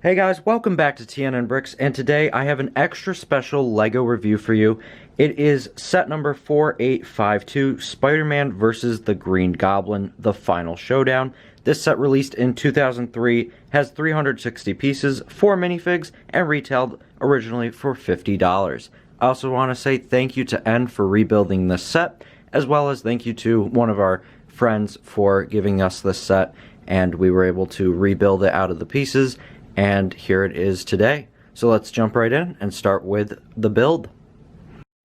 Hey guys, welcome back to TNN Bricks, and today I have an extra special LEGO review for you. It is set number 4852, Spider-Man vs. the Green Goblin, the final showdown. This set released in 2003, has 360 pieces, 4 minifigs, and retailed originally for $50. I also want to say thank you to N for rebuilding this set, as well as thank you to one of our friends for giving us this set, and we were able to rebuild it out of the pieces. And here it is today. So let's jump right in and start with the build.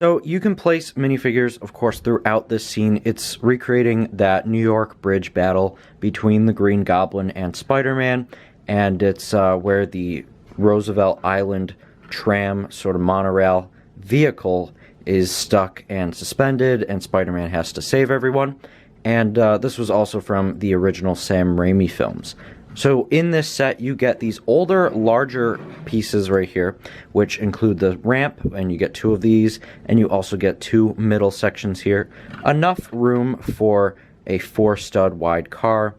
So you can place minifigures, of course, throughout this scene. It's recreating that New York bridge battle between the Green Goblin and Spider-Man, and it's where the Roosevelt Island tram sort of monorail vehicle is stuck and suspended, and Spider-Man has to save everyone. And this was also from the original Sam Raimi films. So in this set, you get these older, larger pieces right here, which include the ramp, and you get 2 of these, and you also get 2 middle sections here. Enough room for a 4-stud wide car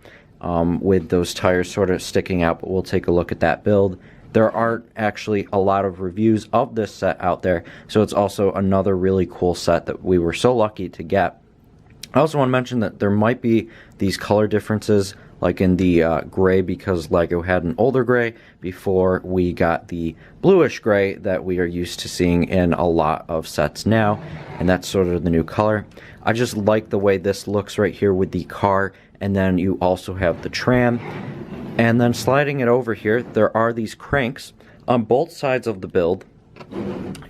with those tires sort of sticking out, but we'll take a look at that build. There aren't actually a lot of reviews of this set out there, so it's also another really cool set that we were so lucky to get. I also want to mention that there might be these color differences, like in the gray, because LEGO had an older gray before we got the bluish gray that we are used to seeing in a lot of sets now, and that's sort of the new color. I just like the way this looks right here with the car, and then you also have the tram. And then sliding it over here, there are these cranks on both sides of the build,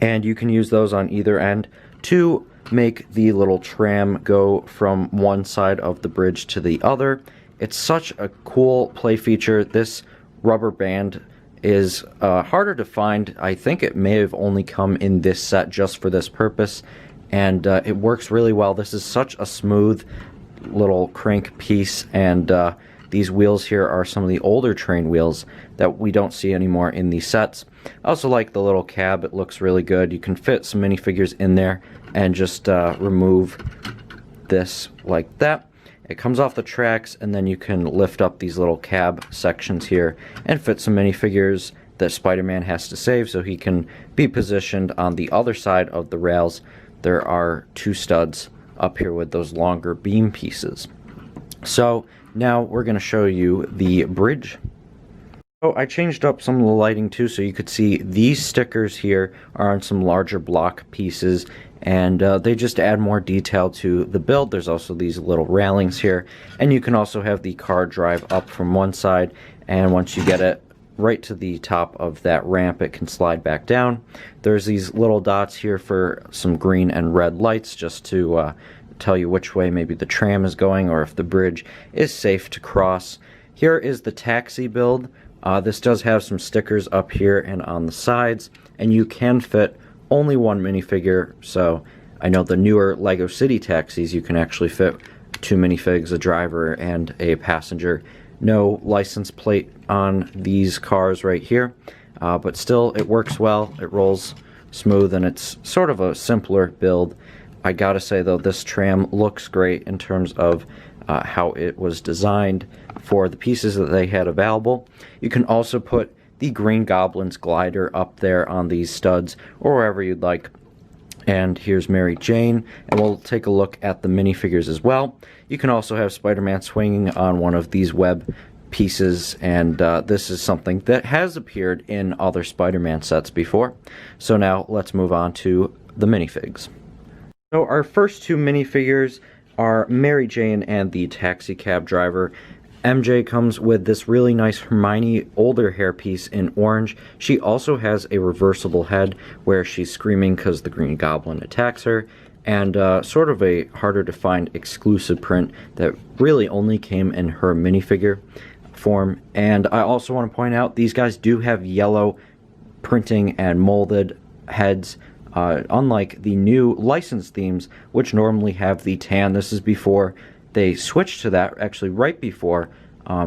and you can use those on either end to make the little tram go from one side of the bridge to the other. It's such a cool play feature. This rubber band is harder to find. I think it may have only come in this set just for this purpose, and it works really well. This is such a smooth little crank piece, and these wheels here are some of the older train wheels that we don't see anymore in these sets. I also like the little cab. It looks really good. You can fit some minifigures in there and just remove this like that. It comes off the tracks, and then you can lift up these little cab sections here and fit some minifigures that Spider-Man has to save so he can be positioned on the other side of the rails. There are 2 studs up here with those longer beam pieces. So now we're going to show you the bridge. So I changed up some of the lighting too, so you could see these stickers here are on some larger block pieces, and they just add more detail to the build. There's also these little railings here, and you can also have the car drive up from one side, and once you get it right to the top of that ramp, it can slide back down. There's these little dots here for some green and red lights, just to tell you which way maybe the tram is going or if the bridge is safe to cross. Here is the taxi build. This does have some stickers up here and on the sides, and you can fit only 1 minifigure. So I know the newer LEGO City taxis, you can actually fit 2 minifigs, a driver and a passenger. No license plate on these cars right here, but still it works well. It rolls smooth, and it's sort of a simpler build. I gotta say though, this tram looks great in terms of how it was designed for the pieces that they had available. You can also put the Green Goblin's glider up there on these studs or wherever you'd like. And here's Mary Jane, and we'll take a look at the minifigures as well. You can also have Spider-Man swinging on one of these web pieces, and this is something that has appeared in other Spider-Man sets before. So now let's move on to the minifigs. So our first 2 minifigures are Mary Jane and the taxi cab driver. MJ comes with this really nice Hermione older hairpiece in orange. She also has a reversible head where she's screaming because the Green Goblin attacks her, and sort of a harder to find exclusive print that really only came in her minifigure form. And I also want to point out these guys do have yellow printing and molded heads, unlike the new licensed themes, which normally have the tan. This is before they switched to that, actually right before,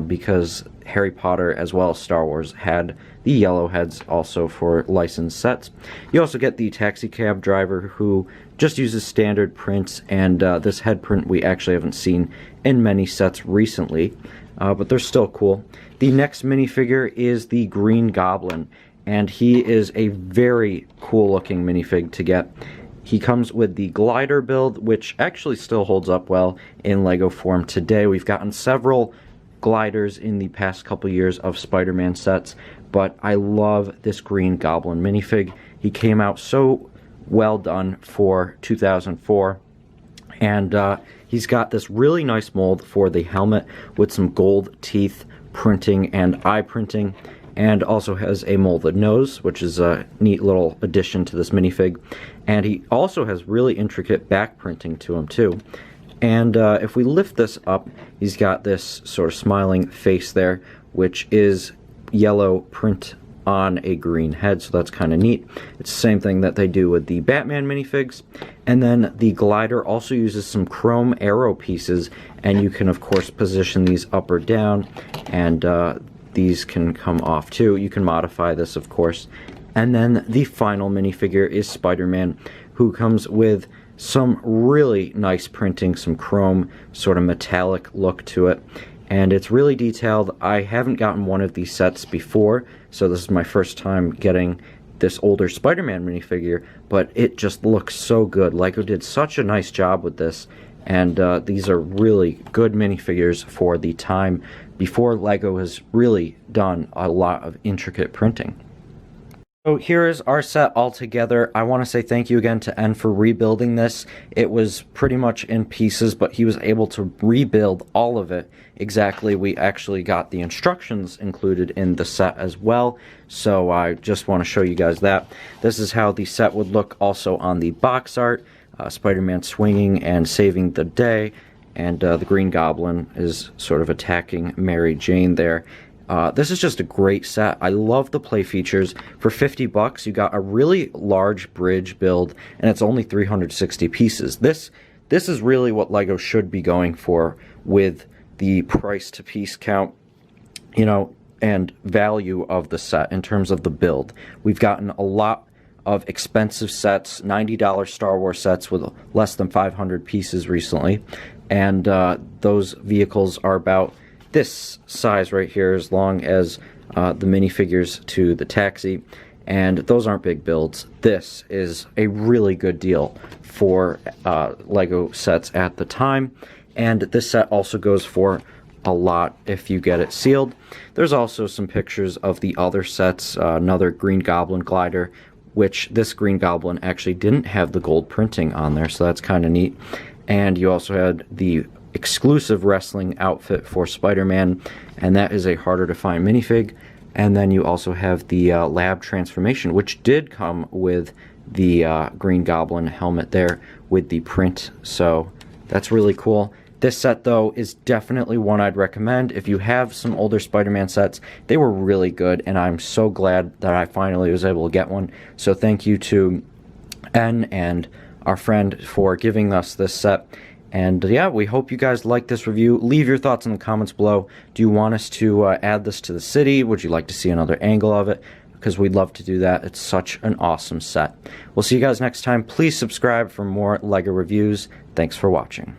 because Harry Potter as well as Star Wars had the yellow heads also for licensed sets. You also get the taxi cab driver, who just uses standard prints, and this head print we actually haven't seen in many sets recently. but they're still cool. The next minifigure is the Green Goblin, and he is a very cool looking minifig to get. He comes with the glider build, which actually still holds up well in Lego form today. We've gotten several gliders in the past couple years of Spider-Man sets, but I love this Green Goblin minifig. He came out so well done for 2004, and he's got this really nice mold for the helmet with some gold teeth printing and eye printing, and also has a molded nose, which is a neat little addition to this minifig. And he also has really intricate back printing to him too. And if we lift this up, he's got this sort of smiling face there, which is yellow print on a green head, so that's kind of neat. It's the same thing that they do with the Batman minifigs. And then the glider also uses some chrome arrow pieces, and you can of course position these up or down, and these can come off too. You can modify this, of course. And then the final minifigure is Spider-Man, who comes with some really nice printing, some chrome sort of metallic look to it, and it's really detailed. I haven't gotten one of these sets before, so this is my first time getting this older Spider-Man minifigure, but it just looks so good. Lego did such a nice job with this, and these are really good minifigures for the time before Lego has really done a lot of intricate printing. So here is our set all together. I want to say thank you again to N for rebuilding this. It was pretty much in pieces, but he was able to rebuild all of it exactly. We actually got the instructions included in the set as well, so I just want to show you guys that. This is how the set would look also on the box art. Spider-Man swinging and saving the day, and the Green Goblin is sort of attacking Mary Jane there. This is just a great set. I love the play features. For 50 bucks, you got a really large bridge build, and it's only 360 pieces. This is really what Lego should be going for with the price to piece count, you know, and value of the set in terms of the build. We've gotten a lot of expensive sets, $90 Star Wars sets with less than 500 pieces recently, and those vehicles are about this size right here, as long as the minifigures to the taxi, and those aren't big builds. This is a really good deal for Lego sets at the time, and this set also goes for a lot if you get it sealed. There's also some pictures of the other sets, another Green Goblin glider, which this Green Goblin actually didn't have the gold printing on there, so that's kind of neat. And you also had the exclusive wrestling outfit for Spider-Man, and that is a harder to find minifig. And then you also have the lab transformation, which did come with the Green Goblin helmet there with the print, so that's really cool. This set, though, is definitely one I'd recommend. If you have some older Spider-Man sets, they were really good, and I'm so glad that I finally was able to get one. So thank you to N and our friend for giving us this set. And yeah, we hope you guys like this review. Leave your thoughts in the comments below. Do you want us to add this to the city? Would you like to see another angle of it? Because we'd love to do that. It's such an awesome set. We'll see you guys next time. Please subscribe for more LEGO reviews. Thanks for watching.